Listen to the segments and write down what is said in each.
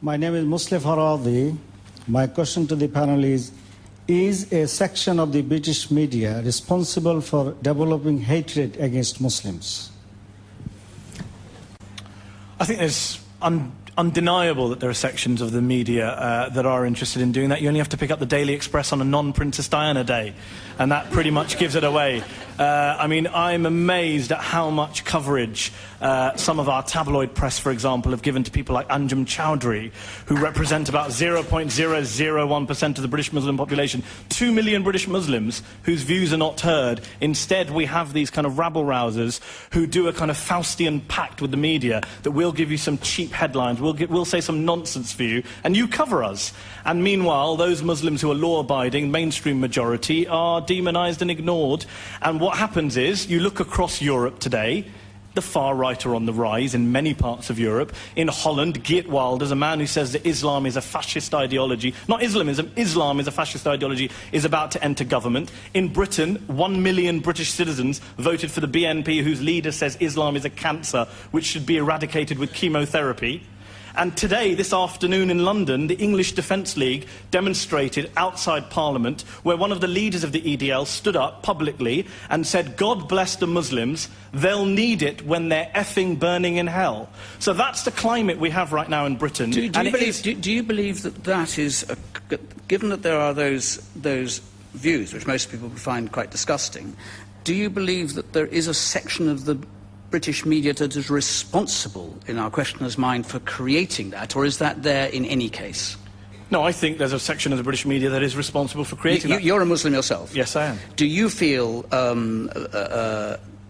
My name is Musleh Faradi. My question to the panel is a section of the British media responsible for developing hatred against Muslims? I think it's undeniable that there are sections of the media that are interested in doing that. You only have to pick up the Daily Express on a non-Princess Diana day, and that pretty much gives it away. I mean, I'm amazed at how much coverage some of our tabloid press, for example, have given to people like Anjem Choudhury, who represent about 0.001% of the British Muslim population. 2 million British Muslims whose views are not heard. Instead, we have these kind of rabble-rousers who do a kind of Faustian pact with the media that we'll give you some cheap headlines, we'll say some nonsense for you, and you cover us. And meanwhile, those Muslims who are law-abiding, mainstream majority, are demonized and ignored. And what happens is, you look across Europe today, the far right are on the rise in many parts of Europe. In Holland, Geert Wilders, a man who says that Islam is a fascist ideology, not Islamism, Islam is a fascist ideology, is about to enter government. In Britain, 1 million British citizens voted for the BNP, whose leader says Islam is a cancer which should be eradicated with chemotherapy. And today, this afternoon in London, the English Defence League demonstrated outside Parliament, where one of the leaders of the EDL stood up publicly and said, God bless the Muslims, they'll need it when they're effing burning in hell. So that's the climate we have right now in Britain. Do you believe that that is, given that there are those views, which most people would find quite disgusting, do you believe that there is a section of the British media that is responsible, in our questioner's mind, for creating that, or is that there in any case? No, I think there's a section of the British media that is responsible for creating that. You're a Muslim yourself? Yes, I am. Do you feel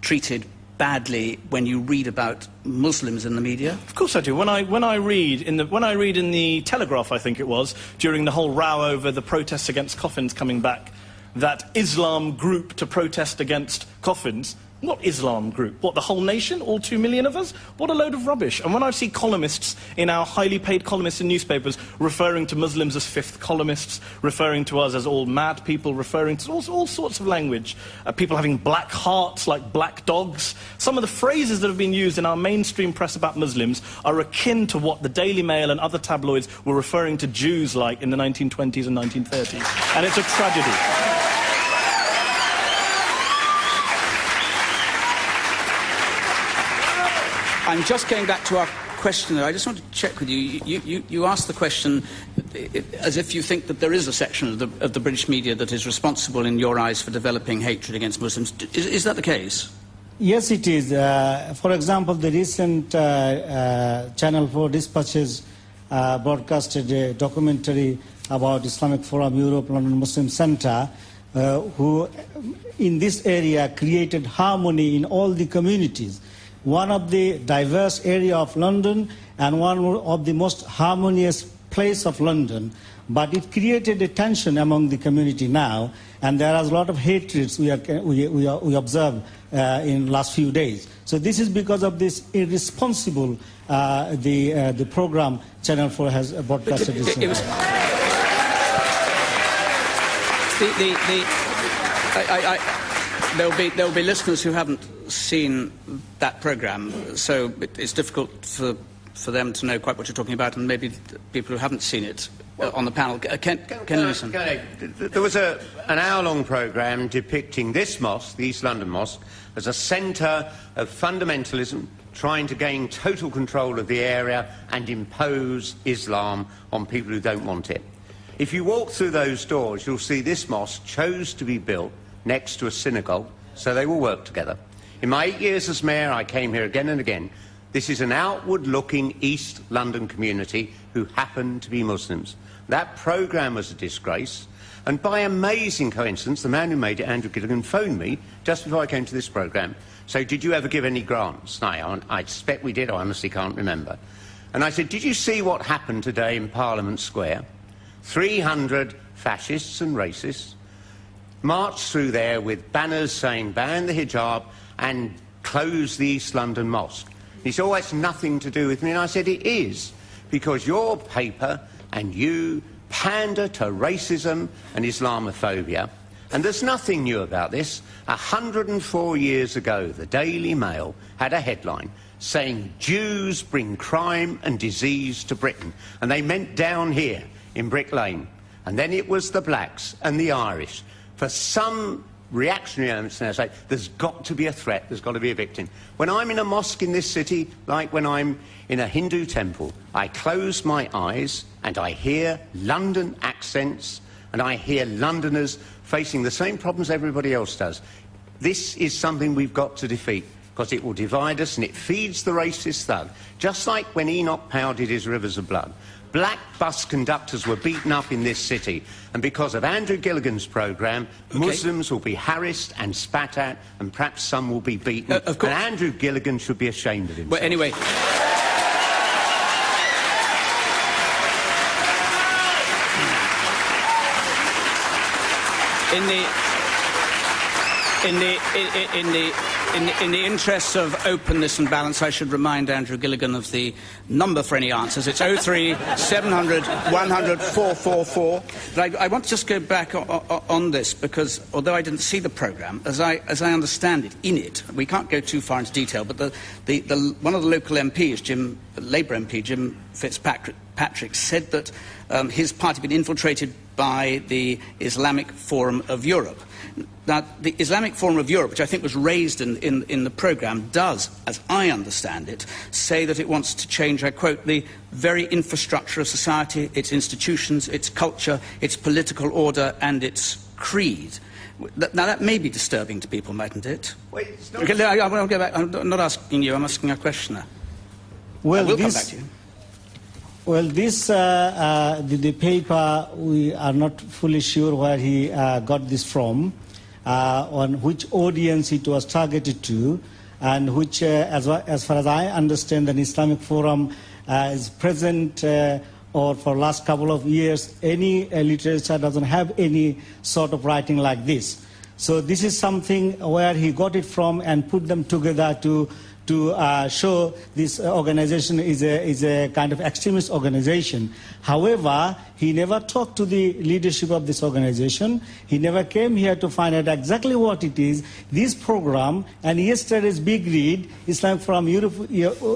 treated badly when you read about Muslims in the media? Of course I do. When I read in the Telegraph, I think it was, during the whole row over the protests against coffins coming back, that Islam group to protest against coffins. What Islam group? What, the whole nation? All 2 million of us? What a load of rubbish. And when I see columnists in our highly paid columnists in newspapers referring to Muslims as fifth columnists, referring to us as all mad people, referring to all sorts of language, people having black hearts like black dogs, some of the phrases that have been used in our mainstream press about Muslims are akin to what the Daily Mail and other tabloids were referring to Jews like in the 1920s and 1930s. And it's a tragedy. I'm just going back to our question there. I just want to check with you. You asked the question as if you think that there is a section of the British media that is responsible, in your eyes, for developing hatred against Muslims. Is that the case? Yes, it is. For example, the recent Channel 4 Dispatches broadcasted a documentary about Islamic Forum Europe, London Muslim Centre, who in this area created harmony in all the communities. One of the diverse area of London and one of the most harmonious place of London. But it created a tension among the community now, and there is a lot of hatred we observe in last few days. So this is because of this irresponsible the program Channel 4 has broadcasted. There'll be listeners who haven't seen that programme, so it's difficult for them to know quite what you're talking about, and maybe people who haven't seen it on the panel can listen. There was an hour-long programme depicting this mosque, the East London Mosque, as a centre of fundamentalism, trying to gain total control of the area and impose Islam on people who don't want it. If you walk through those doors, you'll see this mosque chose to be built next to a synagogue, so they will work together. In my 8 years as mayor, I came here again and again. This is an outward-looking East London community who happen to be Muslims. That programme was a disgrace, and by amazing coincidence, the man who made it, Andrew Gilligan, phoned me just before I came to this programme. So, did you ever give any grants? No, I suspect we did. I honestly can't remember. And I said, did you see what happened today in Parliament Square? 300 fascists and racists marched through there with banners saying ban the hijab and close the East London Mosque. He said, oh, it's nothing to do with me. And I said, it is, because your paper and you pander to racism and Islamophobia. And there's nothing new about this. 104 years ago, the Daily Mail had a headline, saying Jews bring crime and disease to Britain. And they meant down here in Brick Lane. And then it was the blacks and the Irish. For some reactionary elements now say, there's got to be a threat, there's got to be a victim. When I'm in a mosque in this city, like when I'm in a Hindu temple, I close my eyes and I hear London accents and I hear Londoners facing the same problems everybody else does. This is something we've got to defeat, because it will divide us and it feeds the racist thug. Just like when Enoch Powell did his Rivers of Blood. Black bus conductors were beaten up in this city, and because of Andrew Gilligan's programme, Muslims will be harassed and spat at, and perhaps some will be beaten. Of course. And Andrew Gilligan should be ashamed of himself. Well, anyway... In the interests of openness and balance, I should remind Andrew Gilligan of the number for any answers. It's 03 700 100 444. But I want to just go back on this, because although I didn't see the programme, as I understand it, in it, we can't go too far into detail, but one of the local MPs, Labour MP Jim Fitzpatrick, said that his party had been infiltrated by the Islamic Forum of Europe. Now, the Islamic Forum of Europe, which I think was raised in the programme, does, as I understand it, say that it wants to change, I quote, the very infrastructure of society, its institutions, its culture, its political order and its creed. Now, that may be disturbing to people, mightn't it? Wait, it's not... Okay, I'll go back. I'm not asking you, I'm asking a questioner. Well, I will come back to you. Well, the paper, we are not fully sure where he got this from, on which audience it was targeted to, and which, as far as I understand, an Islamic Forum is present, or for the last couple of years, any literature doesn't have any sort of writing like this. So this is something where he got it from and put them together to show this organization is a kind of extremist organization. However, he never talked to the leadership of this organization. He never came here to find out exactly what it is. This program, and yesterday's big read, Islamic Forum Europe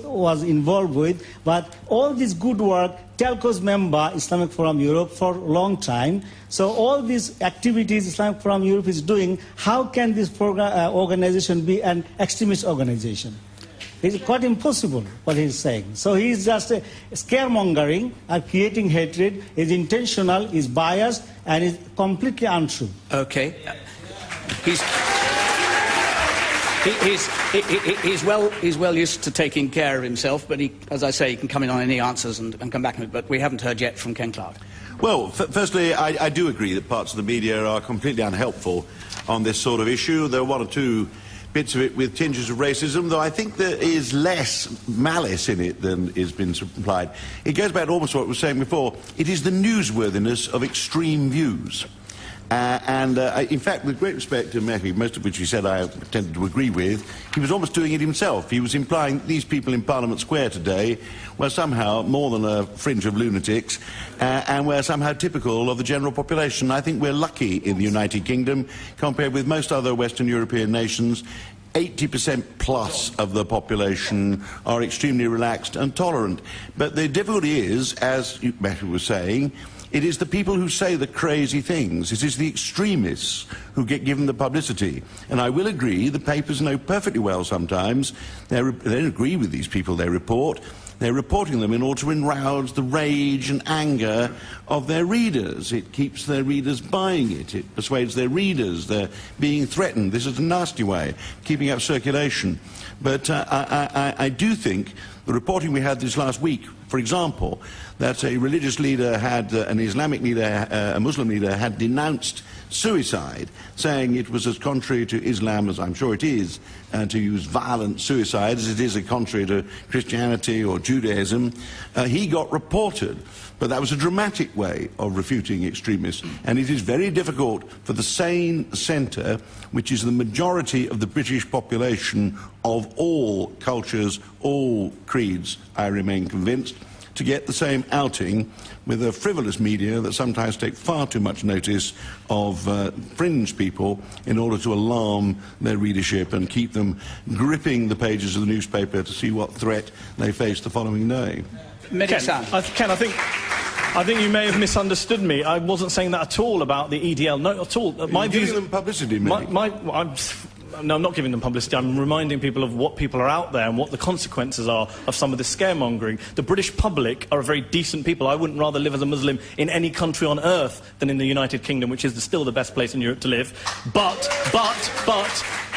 was involved with, but all this good work, Telco's member, Islamic Forum Europe, for a long time. So all these activities Islamic Forum Europe is doing, how can this program, organization be an extremist organization? It's quite impossible what he's saying. So he's just scaremongering and creating hatred. Is intentional, is biased, and is completely untrue. Okay. He's well used to taking care of himself, but he, as I say, he can come in on any answers and come back to it. But we haven't heard yet from Ken Clark. Well, firstly, I do agree that parts of the media are completely unhelpful on this sort of issue. There are one or two bits of it with tinges of racism, though I think there is less malice in it than has been supplied. It goes back to almost what I was saying before. It is the newsworthiness of extreme views. In fact, with great respect to Mehdi, most of which he said I tended to agree with, he was almost doing it himself. He was implying these people in Parliament Square today were somehow more than a fringe of lunatics and were somehow typical of the general population. I think we're lucky in the United Kingdom, compared with most other Western European nations. 80% plus of the population are extremely relaxed and tolerant. But the difficulty is, as Mehdi was saying, it is the people who say the crazy things. It is the extremists who get given the publicity. And I will agree, the papers know perfectly well sometimes, they don't agree with these people they report. They're reporting them in order to arouse the rage and anger of their readers. It keeps their readers buying it. It persuades their readers. They're being threatened. This is a nasty way, keeping up circulation. But I do think the reporting we had this last week, for example, that a religious leader had, an Islamic leader, a Muslim leader, had denounced suicide, saying it was as contrary to Islam as I'm sure it is, to use violent suicide as it is contrary to Christianity or Judaism. He got reported. But that was a dramatic way of refuting extremists. And it is very difficult for the sane centre, which is the majority of the British population of all cultures, all creeds, I remain convinced, to get the same outing with a frivolous media that sometimes take far too much notice of fringe people in order to alarm their readership and keep them gripping the pages of the newspaper to see what threat they face the following day. Mehdi, Ken, I think you may have misunderstood me. I wasn't saying that at all about the EDL. No, at all. You're giving them publicity, Mehdi. No, I'm not giving them publicity. I'm reminding people of what people are out there and what the consequences are of some of this scaremongering. The British public are a very decent people. I wouldn't rather live as a Muslim in any country on earth than in the United Kingdom, which is still the best place in Europe to live. But,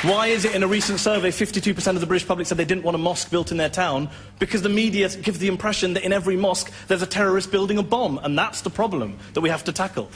why is it in a recent survey 52% of the British public said they didn't want a mosque built in their town? Because the media gives the impression that in every mosque there's a terrorist building a bomb, and that's the problem that we have to tackle.